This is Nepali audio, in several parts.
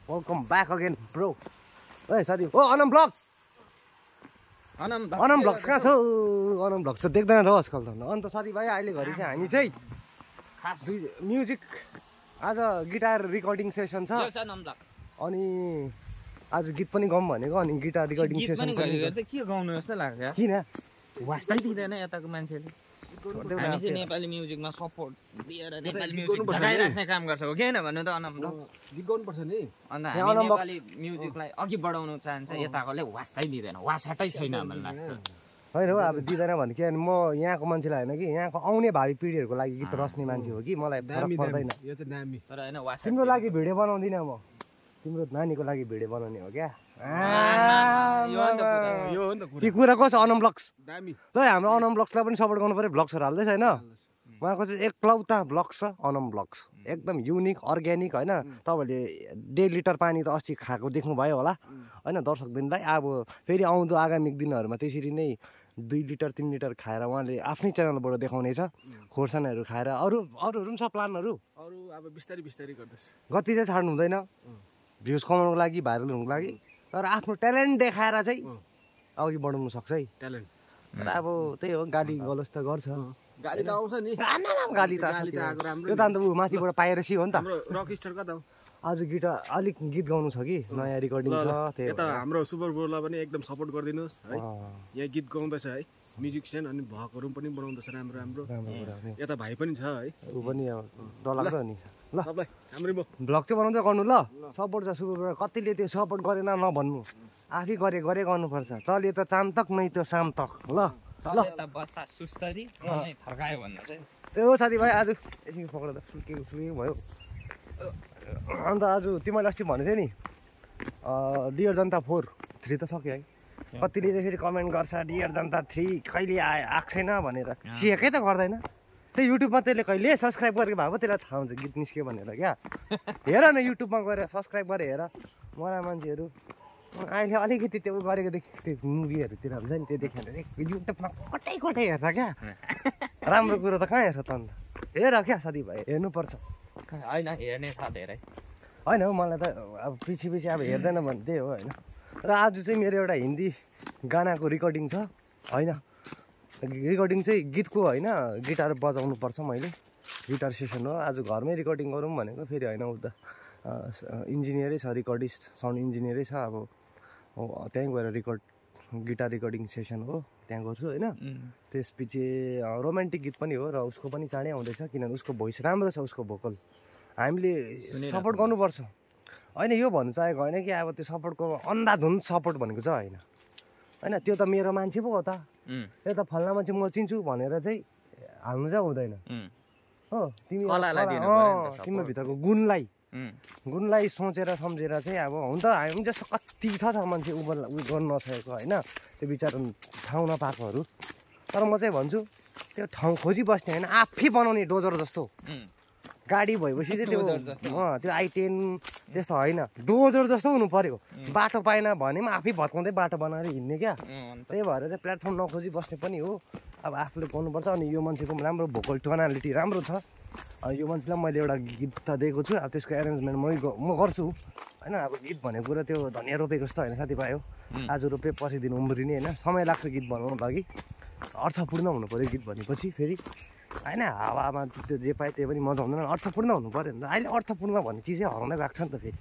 Welcome back again bro. ए साथी ओ अनम ब्लग्स कहाँ छ? अनम ब्लग्स त देख्दैन त आजकल त। अन्त साथीभाइ अहिले घरि चाहिँ हामी चाहिँ खास म्युजिक आज गिटार रिकर्डिङ सेसन छ अनि आज गीत पनि गाउँ भनेको अनि गिटार रिकर्डिङ सेसन के गाउनु जस्तो लाग्छ किन वास्तै दिँदैन यताको मान्छेले। हामी चाहिँ नेपाली म्युजिकमा सपोर्ट दिएर नेपाली म्युजिक जगाइराख्ने काम गर्छ हो किन भन्नु त अनम ब्लग्स गीत गाउनुपर्छ नि। अन्त हामी नेपाली म्युजिकलाई अघि बढाउन चाहन्छ यताकोले वास्तै दिँदैन वासाटै छैन मलाई लाग्छ। होइन हो अब दिँदैन भने के म यहाँको मान्छेलाई होइन कि यहाँको आउने भावी पिँढीहरूको लागि गीत रच्ने मान्छे हो कि मलाई फरक पर्दैन। तर होइन तिम्रो लागि भिडियो बनाउँदिनँ म, तिम्रो नानीको लागि भिडियो बनाउने हो क्या। के कुरा कस अनम ब्लग्स ल हाम्रो अनम ब्लग्सलाई पनि सपोर्ट गर्नु पऱ्यो। ब्लग्सहरू हाल्दैछ होइन उहाँको चाहिँ एकलौता ब्लग्स छ अनम ब्लग्स एकदम युनिक अर्ग्यानिक होइन। तपाईँहरूले 1.5 लिटर पानी त अस्ति खाएको देख्नुभयो होला होइन दर्शकबिनलाई। अब फेरि आउँदो आगामी दिनहरूमा त्यसरी नै 2 लिटर 3 लिटर खाएर उहाँले आफ्नै च्यानलबाट देखाउनेछ। खोर्सानीहरू खाएर अरूहरू पनि छ प्लानहरू अरू अब बिस्तारै गर्दैछ। गति चाहिँ छाड्नु हुँदैन भ्युज कमाउनुको लागि भाइरल हुनुको लागि, तर आफ्नो ट्यालेन्ट देखाएर चाहिँ अघि बढाउनु सक्छ है ट्यालेन्ट। तर अब त्यही हो गाली गलोच त गर्छ, गाली त आउँछ नि, गाली त आएको राम्रो। त्यो त अन्त माथिबाट पाएर सी हो नि त। हाम्रो रक स्टार कता हो? आज गिटार अलिक गीत गाउनु छ कि नयाँ रिकर्डिङ छ त्यही यता हाम्रो सुपर ब्रोलाई पनि एकदम सपोर्ट गरिदिनुहोस् है। यहाँ गीत गाउँदैछ है म्युजिसियन अनि भकहरू पनि बनाउँदैछ राम्रो राम्रो। यता भाइ पनि छ है ऊ पनि डरलाग्दो नि। ल सबलाई हाम्रै भ्लग चाहिँ बनाउँदै गर्नु ल सपोर्ट छ सुपर ब्रो। कतिले त्यो सपोर्ट गरेन नभन्नु, आफै गरे गर्नुपर्छ। चल्यो त चाम तक नै त्यो शाम तक। ल ल त्यो साथीभाइ आज एकछिन पक्रेर सुकेको भयो। अन्त आज तिमीले अस्ति भनेको थियो नि डियर जनता 4 3 त सक्यो है। कतिले चाहिँ फेरि कमेन्ट गर्छ डियर जनता 3 कहिले आएको छैन भनेर। सिएकै त गर्दैन त्यही युट्युबमा त्यसले कहिले सब्सक्राइब गरेको भएको त्यसलाई थाहा हुन्छ गीत निस्क्यो भनेर क्या। हेर न युट्युबमा गएर सब्सक्राइब गरेर हेर मरा मान्छेहरू अहिले अलिकति त्यो गरेको देखेँ त्यो मुभीहरूतिर हुन्छ नि त्यो देखेर युट्युबमा कतै हेर्छ क्या। राम्रो कुरो त कहाँ हेर्छ त अन्त हेर क्या साथीभाइ हेर्नुपर्छ। होइन हेर्ने छ धेरै होइन हौ मलाई त अब पछि अब हेर्दैन भने त्यही हो होइन। र आज चाहिँ मेरो एउटा हिन्दी गानाको रिकर्डिङ छ होइन। रिकर्डिङ चाहिँ गीतको होइन गिटार बजाउनुपर्छ मैले गिटार सेसन हो आज घरमै रिकर्डिङ गरौँ भनेको। फेरि होइन उता इन्जिनियरै छ रिकर्डिस्ट साउन्ड इन्जिनियरै छ अब त्यहीँ गएर गिटार रिकर्डिङ सेसन हो त्यहाँ गर्छु होइन। त्यसपछि रोमान्टिक गीत पनि हो र उसको पनि चाँडै आउँदैछ किनभने उसको भोइस राम्रो छ उसको भोकल हामीले सपोर्ट गर्नुपर्छ होइन। यो भन्नु चाहेको होइन कि अब त्यो सपोर्टको अन्धाधुन सपोर्ट भनेको चाहिँ होइन होइन त्यो त मेरो मान्छे पो हो त। यो त फल्ना मान्छे म चिन्छु भनेर चाहिँ हाल्नु चाहिँ हुँदैन हो। तिम्रो भित्रको गुणलाई सोचेर सम्झेर चाहिँ अब हुन त हामी जस्तो कति छ मान्छे उ गर्नु नसकेको होइन त्यो बिचारा ठाउँ नपाएकोहरू। तर म चाहिँ भन्छु त्यो ठाउँ खोजिबस्ने होइन आफै बनाउने डोजर जस्तो गाडी भएपछि चाहिँ त्यो i10 त्यस्तो होइन डोजर जस्तो हुनु पर्यो। बाटो पाएन भने पनि आफै भत्काउँदै बाटो बनाएर हिँड्ने क्या। त्यही भएर चाहिँ प्लेटफर्म नखोजी बस्ने पनि हो अब आफूले गर्नुपर्छ। अनि यो मान्छेको राम्रो भोकल टोनालिटी राम्रो छ। यो मान्छेलाई मैले एउटा गीत त दिएको छु अब त्यसको एरेन्जमेन्ट म गर्छु होइन। अब गीत भनेको कुरा त्यो धनियाँ रोपेको जस्तो होइन साथीभाइ हो। आज रोपे पछि दिन उम्रिने होइन समय लाग्छ गीत बनाउनु लागि। अर्थपूर्ण हुनु पऱ्यो गीत भनेपछि फेरि होइन हावामा त्यो जे पायो त्यो पनि मजा हुँदैन अर्थपूर्ण हुनु पऱ्यो नि त। अहिले अर्थपूर्ण भन्ने चिजै हराउँदै गएको छ नि त फेरि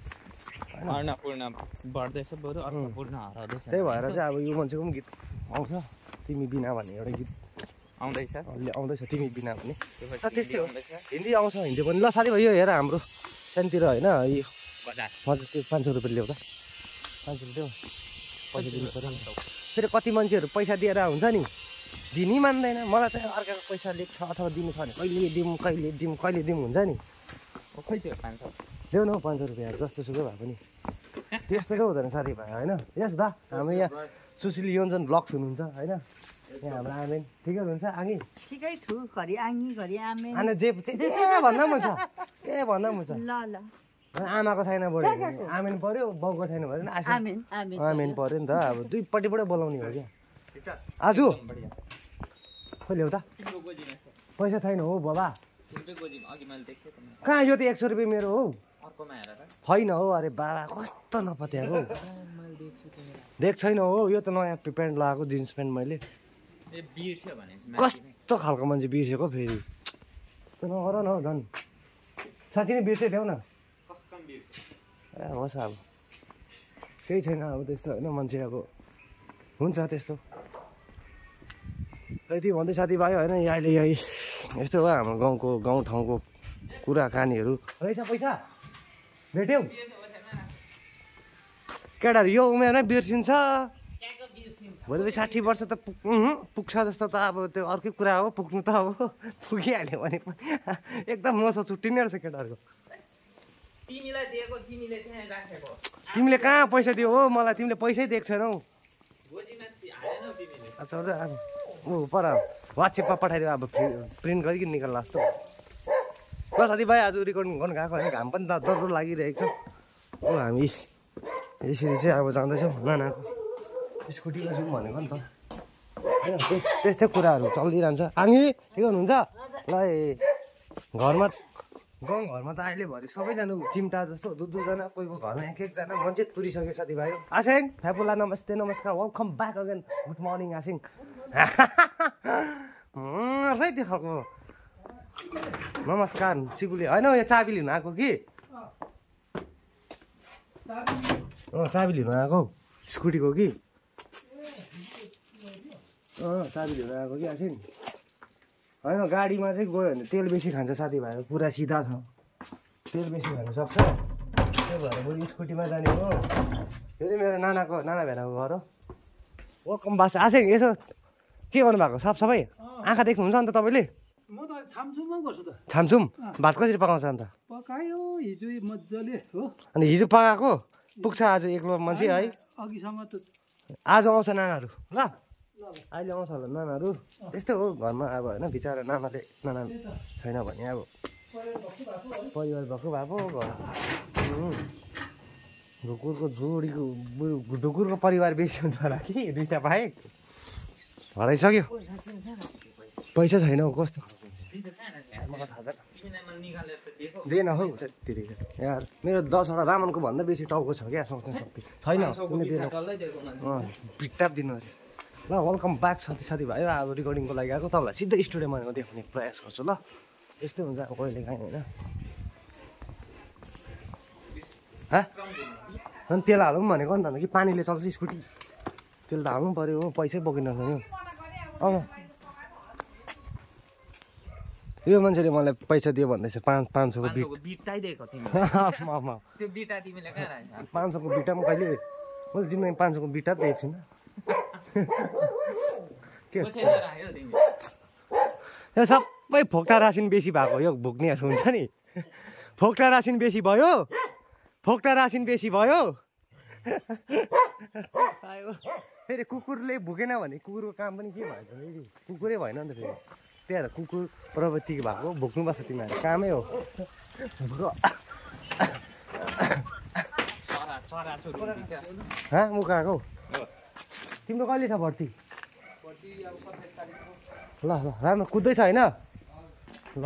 त्यही भएर चाहिँ अब यो मान्छेको पनि गीत आउँछ तिमी बिना भन्ने एउटा गीत आउँदैछ तिमी बिना भन्ने त्यस्तै हो। हिन्दी आउँछ हिन्दी पनि ल साथीभाइ यो हेर हाम्रो सानोतिर होइन यो हजुर त्यो 500 रुपियाँ ल्याउँदा 500 रुपियाँ पैसा दिनु पऱ्यो। फेरि कति मान्छेहरू पैसा दिएर हुन्छ नि दिनै मान्दैन। मलाई त अर्काको पैसा लिएको छ अथवा दिनु छ भने कहिले दिउँ हुन्छ नि। खै त्यो 500 ल्याउनु हौ 500 रुपियाँ जस्तो सुकै भए पनि त्यस्तो चाहिँ हुँदैन साथीभाइ होइन। यस दा हाम्रो यहाँ सुशील योन्जन ब्लग्स हुनुहुन्छ होइन। यहाँ हाम्रो आमेन ठिकै हुनुहुन्छ आँगी ठिकै छु घरि आँगी घरि आमेन अनि जे भन्दा पनि हुन्छ ल ल आमाको छैन बढ्यो आमेन पर्यो बाउको छैन भयो आमेन पर्यो नि त अब दुईपट्टिबाटै बोलाउने हो क्या। आज खै ल्याउ त पैसा छैन हो बाबा कहाँ यो त 100 रुपियाँ मेरो हो अर्कोमा हेर त छैन हो अरे बाबा कस्तो नपत्याएको मैले देख्छु तिमीलाई देख छैन हो यो त नयाँ प्यान्ट लगाएको जिन्स प्यान्ट मैले ए बिर्स्यो भनेपछि कस्तो खालको मान्छे बिर्सेको फेरि त्यस्तो नगर न हौ झन् साँच्ची नै बिर्से ल्याउ न कसम बिर्स्यो ए होस् अब केही छैन अब त्यस्तो होइन मान्छे अब हुन्छ त्यस्तो यति भन्दै साथीभाइ होइन अहिले यही यस्तो हो हाम्रो गाउँको गाउँठाउँको कुराकानीहरू रहेछ पैसा भेट्यौ केटाहरू यो उमेरमै बिर्सिन्छ भोलि 60 वर्ष त पुग्छ जस्तो त अब त्यो अर्कै कुरा हो पुग्नु त अब पुगिहाल्यो भने पनि एकदम नसो छुट्टिने रहेछ केटाहरूको तिमीलाई दिएको तिमीले त्यहाँ राखेको तिमीले कहाँ पैसा दियो हो मलाई तिमीले पैसै दिएको छैनौ गोजीमा हालेनौ तिमीले अच्छा अब ऊ पर वाट्सएपमा पठाइदियो अब प्रिन्ट गरिकन निकाल्ला जस्तो ल साथीभाइ आज रेकर्डिङ गर्नु गएको होइन घाम पनि डर लागिरहेको छ हो हामी यसरी चाहिँ अब जाँदैछौँ नानाको स्कुटीमा जाउँ भनेको नि त होइन त्यस्तै कुराहरू चलिरहन्छ आङी के गर्नुहुन्छ ल घरमा गाउँघरमा त अहिले भरि सबैजना चिम्टा जस्तो दुईजना कोही कोही घरमा एक एकजना मान्छे तुरिसक्यो साथीभाइ आसिङ फ्यापुला नमस्ते नमस्कार welcome back again good morning आसिङ है त्यो खालको नमस्कार सिकुले होइन यो चाबी लिनु आएको कि चाबी लिनु आएको स्कुटीको कि चाबी लिनु आएको कि आसिङ होइन गाडीमा चाहिँ गयो भने तेल बेसी खान्छ साथीभाइहरू पुरा सिधा छ तेल बेसी खानु सक्छ त्यही भएर बरु स्कुटीमा जाने हो यो चाहिँ मेरो नाना भेनाको घर हो वेलकम बास आसिङ यसो के गर्नुभएको साफसफाइ आँखा देख्नुहुन्छ अन्त तपाईँले म त छामछुममा गर्छु त छामछुम भात कसरी पकाउँछ अन्त पकायो हिजो मजाले हो अनि हिजो पकाएको पुग्छ आज एक्लो मान्छे है अघिसम्म त आज आउँछ नानाहरू ल अहिले आउँछ होला नानाहरू त्यस्तै हो घरमा अब होइन बिचरा नाना छैन भने अब परिवार भएको घर ढुकुरको जोडीको ढुकुरको परिवार बेसी हुन्छ होला कि दुईवटा बाहेक हराइसक्यो पैसा छैन हौ कस्तो मलाई थाहा छैन दिएन हौ त्यति यार मेरो 10वटा रामनको भन्दा बेसी टाउको छ क्या सोच्ने शक्ति छैन भिट्टाप दिनु अरे ल वेलकम ब्याक साथीभाइ अब रेकर्डिङको लागि आएको तपाईँलाई सिधै स्टुडियोमा देखाउने प्रयास गर्छु ल यस्तै हुन्छ अब कहिले काहीँ होइन अनि तेल हालौँ भनेको नि त कि पानीले चल्छ स्कुटी तेल त हाल्नु पऱ्यो हो पैसै बोकिनु नि अब यो मान्छेले मलाई पैसा दियो भन्दैछ 500को बिटाइ दिएको तिमीले त्यो बिटा तिमीले कहाँ राख्छौ 500को बिटा म कहिले मैले जिन्दगी 500को बिटा दिएको छैन के राख्यौ तिमी यो सबै फोक्टा रासिन बेसी भएको यो भुक्नेहरू हुन्छ नि फोक्टा रासिन बेसी भयो फेरि कुकुरले भुकेन भने कुकुरको काम पनि के भएछ फेरि कुकुरै भएन नि त फेरि त्यही भएर कुकुर प्रवृत्ति भएको भुक्नुपर्छ तिमीहरू कामै हो म गएको तिम्रो कहिले छ भर्ती ल राम्रो कुद्दैछ होइन ल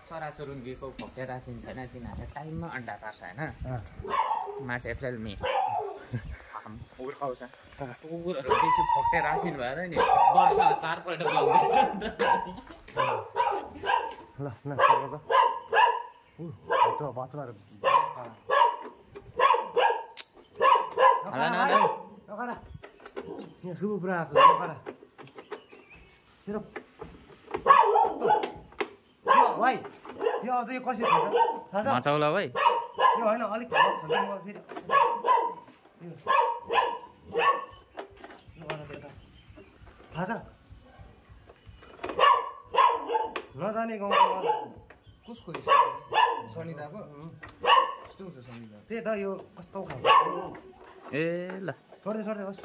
चराचुरुङ्गीको भोक्टे रासिन छैन तिनीहरूले टाइममा अन्डा पार्छ होइन मार्च अप्रिल मे उर्काउँछ कुकुरहरू बेसी भोक्टे रासिन भएर नि वर्ष 4 पल्ट बल्दैछ ल यहाँ शुभ पुरा आएको भाइ यो अझ यो कसरी हुन्छ थाहा छ मचाउला भाइ यो होइन अलिक फेरि थाहा छ नजाने गाउँको कसको सनिताको त्यही त यो कस्तो खालको ए ल छोड्दै होस्